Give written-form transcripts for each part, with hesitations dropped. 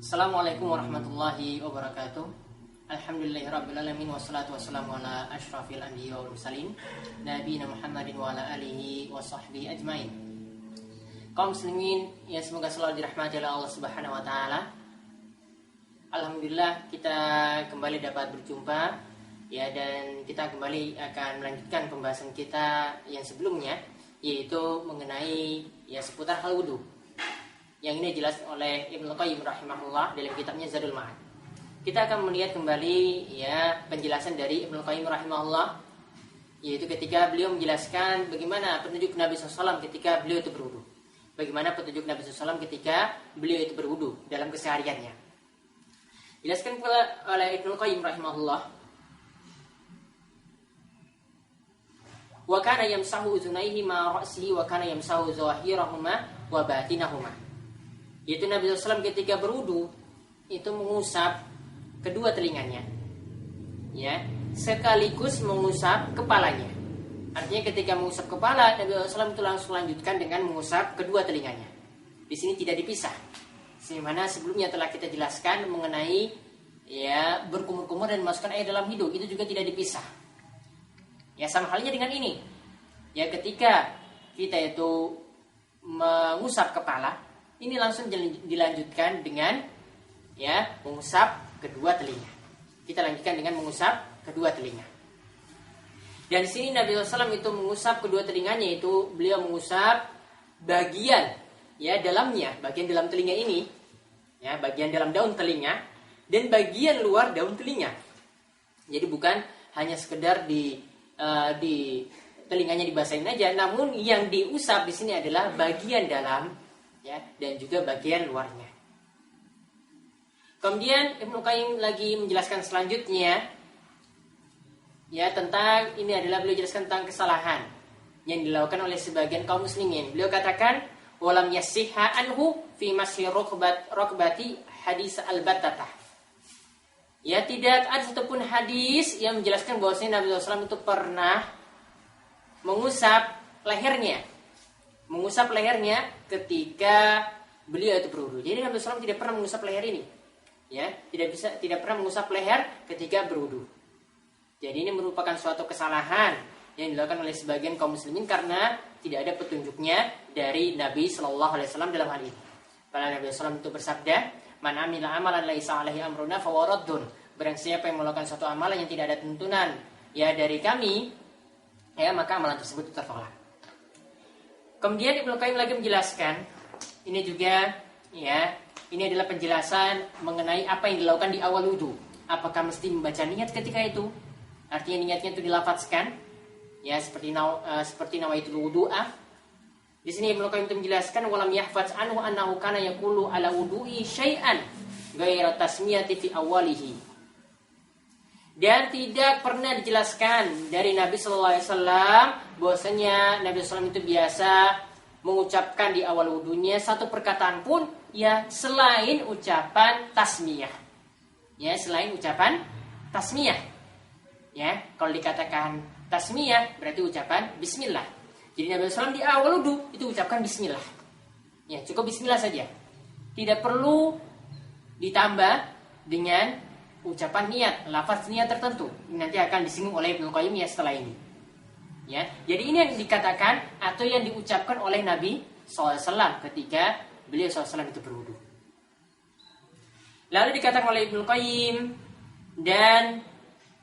Assalamualaikum warahmatullahi wabarakatuh. Alhamdulillahirrabbilalamin. Wassalatu wassalamu ala ashrafil anbiya wal mursalin nabiyina Muhammadin wa ala alihi wa sahbihi ajmain. Kaum muslimin yang semoga selalu dirahmati oleh Allah Subhanahu wa taala. Alhamdulillah kita kembali dapat berjumpa ya, dan kita kembali akan melanjutkan pembahasan kita yang sebelumnya, yaitu mengenai ya seputar hal wudu. Yang ini jelas oleh Ibnu Qayyim rahimahullah dalam kitabnya Zadul Ma'ad. Kita akan melihat kembali ya penjelasan dari Ibnu Qayyim rahimahullah, yaitu ketika beliau menjelaskan bagaimana petunjuk Nabi SAW ketika beliau itu berwudu. Bagaimana petunjuk Nabi SAW ketika beliau itu berwudu dalam kesehariannya. Jelaskan oleh Ibnu Qayyim rahimahullah, wa kana yamsahu uzunaihi ma ra'sihi wa kana yamsahu zawahirahuma wa batinahuma. Yaitu Nabi SAW ketika berwudu itu mengusap kedua telinganya, ya, sekaligus mengusap kepalanya. Artinya ketika mengusap kepala, Nabi SAW itu langsung lanjutkan dengan mengusap kedua telinganya. Di sini tidak dipisah. Sebagaimana sebelumnya telah kita jelaskan mengenai ya berkumur-kumur dan memasukkan air dalam hidung, itu juga tidak dipisah. Ya sama halnya dengan ini. Ya ketika kita itu mengusap kepala, ini langsung dilanjutkan dengan ya mengusap kedua telinga. Kita lanjutkan dengan mengusap kedua telinga. Dan di sini Nabi SAW itu mengusap kedua telinganya, itu beliau mengusap bagian ya dalamnya, bagian dalam telinga ini, ya bagian dalam daun telinga dan bagian luar daun telinga. Jadi bukan hanya sekedar di telinganya dibasahin aja, namun yang diusap di sini adalah bagian dalam ya dan juga bagian luarnya. Kemudian Ibnu Qayyim lagi menjelaskan selanjutnya ya tentang ini adalah beliau jelaskan tentang kesalahan yang dilakukan oleh sebagian kaum muslimin. Beliau katakan walam yasihha anhu fi masyi rukbati hadis al-battatah. Ya tidak ada satupun hadis yang menjelaskan bahwasanya Nabi SAW itu pernah mengusap lehernya ketika beliau itu berwudu. Jadi Nabi SAW tidak pernah mengusap leher ini, ya, tidak pernah mengusap leher ketika berwudu. Jadi ini merupakan suatu kesalahan yang dilakukan oleh sebagian kaum muslimin karena tidak ada petunjuknya dari Nabi SAW dalam hal ini. Pada Nabi SAW itu bersabda, "Man amila amalan laisa alaihi amruna fahuwa raddun." Barang siapa yang melakukan suatu amalan yang tidak ada tuntunan ya dari kami, ya maka amalan tersebut tertolak. Kemudian Ibnu Qayyim lagi menjelaskan, ini juga ya, ini adalah penjelasan mengenai apa yang dilakukan di awal wudu. Apakah mesti membaca niat ketika itu? Artinya niatnya itu dilafazkan, ya seperti nawaitul wudu'ah. Di sini Ibnu Qayyim itu menjelaskan walam yahfaz anhu annahu kana yaqulu ala wudu'i syai'an ghairu tasmiyati fi awwalihi. Dan tidak pernah dijelaskan dari Nabi Sallallahu Alaihi Wasallam bahwasanya Nabi SAW itu biasa mengucapkan di awal wudunya satu perkataan pun ya selain ucapan tasmiyah. Ya selain ucapan tasmiyah. Ya kalau dikatakan tasmiyah berarti ucapan Bismillah. Jadi Nabi SAW di awal wudu itu ucapkan Bismillah. Ya cukup Bismillah saja. Tidak perlu ditambah dengan ucapan niat, lafaz niat tertentu. Ini nanti akan disinggung oleh Ibnu Qayyim ya setelah ini. Ya, jadi ini yang dikatakan atau yang diucapkan oleh Nabi SAW ketika beliau SAW itu berwudu. Lalu dikatakan oleh Ibnu Qayyim, dan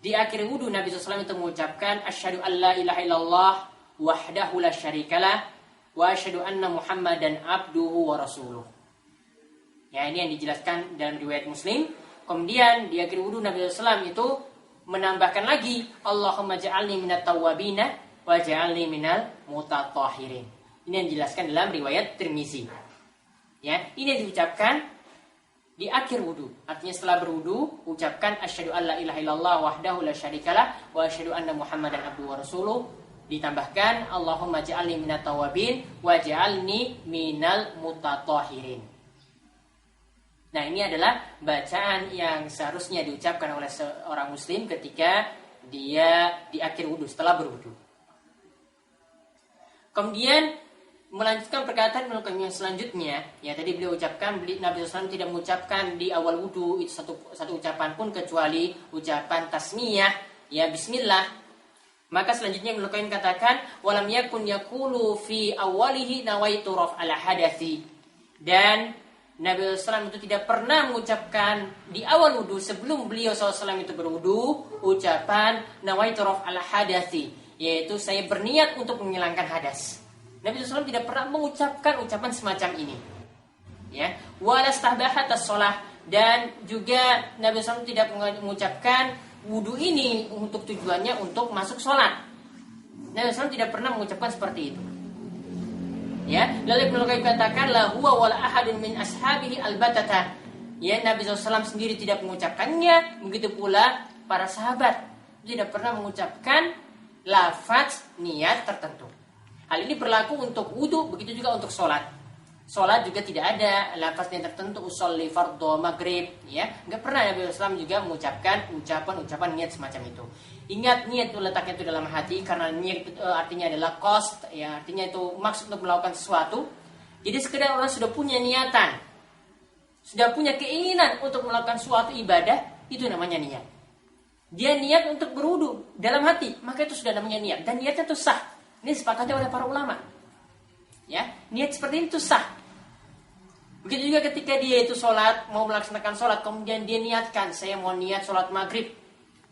di akhir wudu Nabi SAW itu mengucapkan asyhadu alla ilaha illallah wahdahu la syarikalah wa asyhadu anna Muhammadan abduhu wa rasuluh. Ya, ini yang dijelaskan dalam riwayat Muslim. Kemudian di akhir wudu Nabi SAW itu menambahkan lagi Allahumma ja'alni minat tawwabina wa ja'alni minal mutatahhirin. Ini yang dijelaskan dalam riwayat Tirmizi. Ya, ini yang diucapkan di akhir wudu. Artinya setelah berwudu ucapkan asyhadu alla ilaha illallah wahdahu la syarikalah wa asyhadu anna Muhammadan abduhu wa rasuluh. Ditambahkan Allahumma ja'alni minat tawwabin wa ja'alni minal mutatahhirin. Nah ini adalah bacaan yang seharusnya diucapkan oleh seorang muslim ketika dia di akhir wudu setelah berwudu. Kemudian melanjutkan perkataan Ibnu Qayyim yang selanjutnya, ya tadi beliau ucapkan Nabi SAW tidak mengucapkan di awal wudu itu satu ucapan pun kecuali ucapan tasmiyah, ya bismillah. Maka selanjutnya Ibnu Qayyim katakan walam yakun yaqulu fi awwalihi nawaitu raf'al hadathi. Dan Nabi SAW itu tidak pernah mengucapkan di awal wudu sebelum beliau SAW itu berwudu ucapan nawaitu raf'al hadathi, yaitu saya berniat untuk menghilangkan hadas. Nabi SAW tidak pernah mengucapkan ucapan semacam ini. Ya, wala stahbahat as-shalah, dan juga Nabi SAW tidak mengucapkan wudu ini untuk tujuannya untuk masuk sholat. Nabi SAW tidak pernah mengucapkan seperti itu. Ya, lalu Ibnu Qayyim katakan la huwa wala ahadun min ashabihi albatata. Ya, Nabi SAW sendiri tidak mengucapkannya, begitu pula para sahabat tidak pernah mengucapkan lafaz niat tertentu. Hal ini berlaku untuk wudu, begitu juga untuk sholat. Sholat juga tidak ada lafaz niat tertentu, usolli fardhu maghrib, ya. Enggak pernah Nabi SAW juga mengucapkan ucapan niat semacam itu. Ingat, niat itu letaknya itu dalam hati, karena niat itu artinya adalah qasd, ya, artinya itu maksud untuk melakukan sesuatu. Jadi sekedar orang sudah punya niatan, sudah punya keinginan untuk melakukan suatu ibadah, itu namanya niat. Dia niat untuk berwudu dalam hati, maka itu sudah namanya niat, dan niatnya itu sah. Ini sepakatnya oleh para ulama. Ya, niat seperti itu sah. Begitu juga ketika dia itu sholat, mau melaksanakan sholat, kemudian dia niatkan, saya mau niat sholat maghrib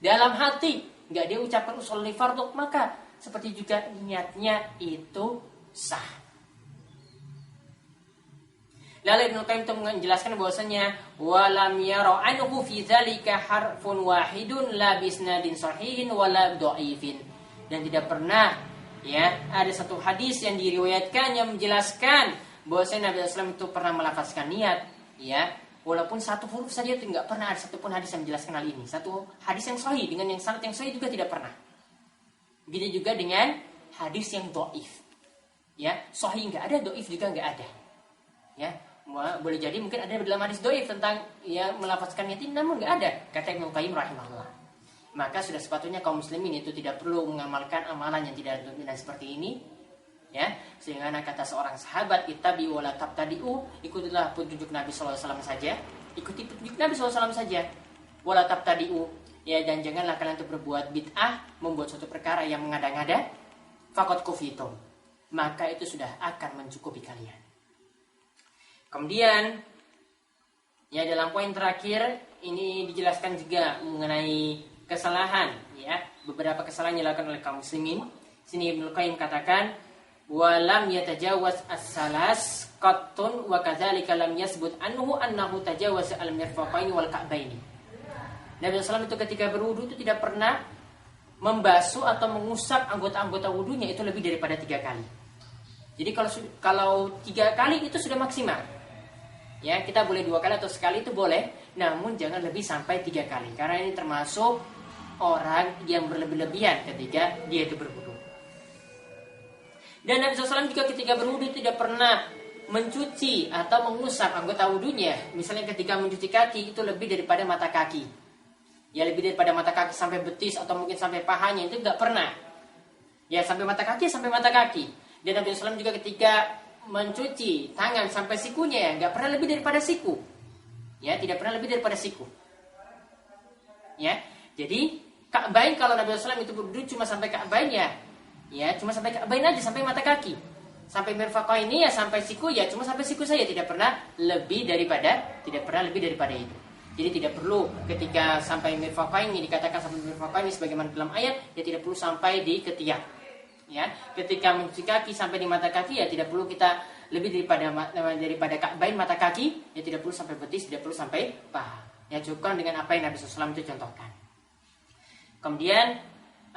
dalam hati, nggak dia ucapkan usolli fardhu, maka seperti juga niatnya itu sah. Lalu Ibnu Qayyim itu menjelaskan bahwasanya walam yara anhu fi dzalika harfun wahidun la bisnadin sahihin wala dhaifin, dan tidak pernah, ya, ada satu hadis yang diriwayatkan yang menjelaskan bahwasanya Nabi SAW itu pernah melafazkan niat, ya, walaupun satu huruf saja itu nggak pernah ada satupun hadis yang menjelaskan hal ini. Satu hadis yang sahih dengan yang sanad yang sahih juga tidak pernah. Begitu juga dengan hadis yang dhaif, ya, sahih nggak ada, dhaif juga nggak ada, ya. Boleh jadi mungkin ada dalam hadis dhaif tentang, ya, melafazkan niat, namun nggak ada, kata Ibnu Qayyim rahimahullah. Maka sudah sepatutnya kaum muslimin itu tidak perlu mengamalkan amalan yang tidak dominan seperti ini, ya, sehingga kata seorang sahabat, ittabi'u wa la tabtadi'u, ikutilah petunjuk Nabi SAW saja, ikuti petunjuk Nabi SAW saja, wa la tabtadi'u, ya, dan janganlah kalian itu berbuat bid'ah, membuat suatu perkara yang mengada-ngada, faqad kufitum, maka itu sudah akan mencukupi kalian. Kemudian, ya, dalam poin terakhir ini dijelaskan juga mengenai kesalahan, ya, beberapa kesalahan yang dilakukan oleh kaum muslimin. Sini Ibnu Qayyim katakan walam yatajawaz as-salas qattun wa kadzalika lam yasbut anhu annahu tajawaz al-mirfaqaini wal ka'baini. Nabi sallallahu itu ketika berwudu itu tidak pernah membasuh atau mengusap anggota-anggota wudunya itu lebih daripada 3 kali. Jadi kalau 3 kali itu sudah maksimal. Ya, kita boleh 2 kali atau sekali itu boleh, namun jangan lebih sampai 3 kali, karena ini termasuk orang yang berlebih-lebihan ketika dia itu berwudu. Dan Nabi SAW juga ketika berwudu tidak pernah mencuci atau mengusap anggota wudunya. Misalnya ketika mencuci kaki itu lebih daripada mata kaki, ya, lebih daripada mata kaki sampai betis atau mungkin sampai pahanya, itu tidak pernah. Ya, sampai mata kaki, sampai mata kaki. Dan Nabi SAW juga ketika mencuci tangan sampai sikunya, ya, nggak pernah lebih daripada siku, ya, tidak pernah lebih daripada siku, ya. Jadi ka'bain, kalau Nabi SAW itu berwudu cuma sampai ka'bain, ya, cuma sampai ka'bain aja, sampai mata kaki, sampai mirfaqain ini, ya, sampai siku, ya, cuma sampai siku saja, tidak pernah lebih daripada itu. Jadi tidak perlu ketika sampai mirfaqain ini dikatakan sampai mirfaqain ini sebagaimana dalam ayat, ya, tidak perlu sampai di ketiak. Ya, ketika mencuci kaki sampai di mata kaki, ya, tidak perlu kita lebih daripada ka'bain mata kaki, ya, tidak perlu sampai betis, tidak perlu sampai paha. Ya, cukupkan dengan apa yang Nabi SAW itu contohkan. Kemudian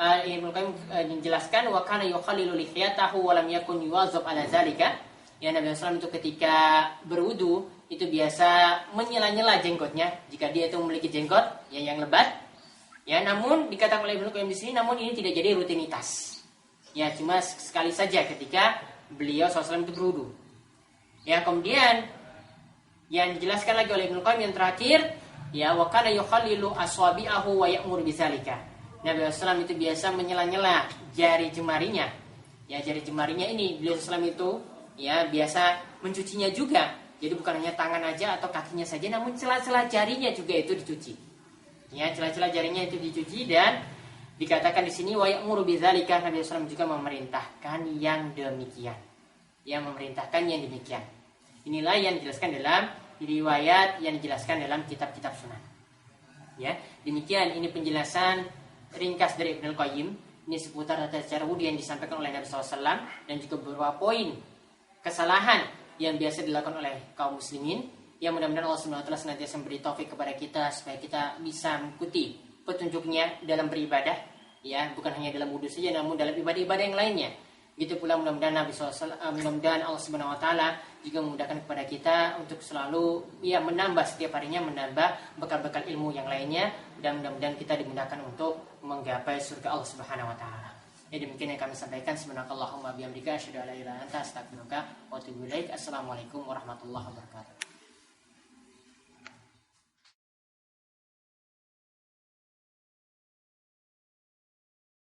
Ibnu Qayyim menjelaskan wa kana yukhallilu lihiyatahu wa lam yakun yuwazzab ala zalika. Ya, Nabi SAW itu ketika berwudu itu biasa menyela-nyela jenggotnya jika dia itu memiliki jenggot, ya, yang lebat. Ya, namun dikatakan oleh Ibnu Qayyim di sini, namun ini tidak jadi rutinitas. Ya, cuma sekali saja ketika beliau SAW itu berwudu. Ya, kemudian yang dijelaskan lagi oleh Ibnu Qayyim yang terakhir, ya, wa kana yukhallilu aswabi'ahu wa ya'muru bidzalika. Nabi SAW itu biasa menyela-nyela jari jemarinya. Ya, jari jemarinya ini beliau SAW itu ya biasa mencucinya juga. Jadi bukan hanya tangan aja atau kakinya saja, namun celah-celah jarinya juga itu dicuci. Ya, celah-celah jarinya itu dicuci. Dan dikatakan di sini wa ya'muru bidzalika, Nabi SAW juga memerintahkan yang demikian. Ya, memerintahkan yang demikian. Inilah yang dijelaskan dalam riwayat yang dijelaskan dalam kitab-kitab sunan. Ya, demikian ini penjelasan ringkas dari Ibnu Qayyim. Ini seputar tata cara wudu yang disampaikan oleh Nabi SAW dan juga beberapa poin kesalahan yang biasa dilakukan oleh kaum muslimin. Yang mudah-mudahan Allah Subhanahu wa taala senantiasa memberi taufik kepada kita supaya kita bisa mengikuti petunjuknya dalam beribadah, ya, bukan hanya dalam wudu saja namun dalam ibadah-ibadah yang lainnya. Gitu pula mudah-mudahan Nabi SAW, mudah-mudahan Allah Subhanahu wa taala juga memudahkan kepada kita untuk selalu ya menambah setiap harinya, menambah bekal-bekal ilmu yang lainnya, dan mudah-mudahan kita dimudahkan untuk menggapai surga Allah Subhanahu wa taala. Ya, demikian yang kami sampaikan. Subhanakallahumma bihamdika asyhadu an la ilaha illa anta astaghfiruka wa atubu ilaik. Assalamualaikum warahmatullahi wabarakatuh.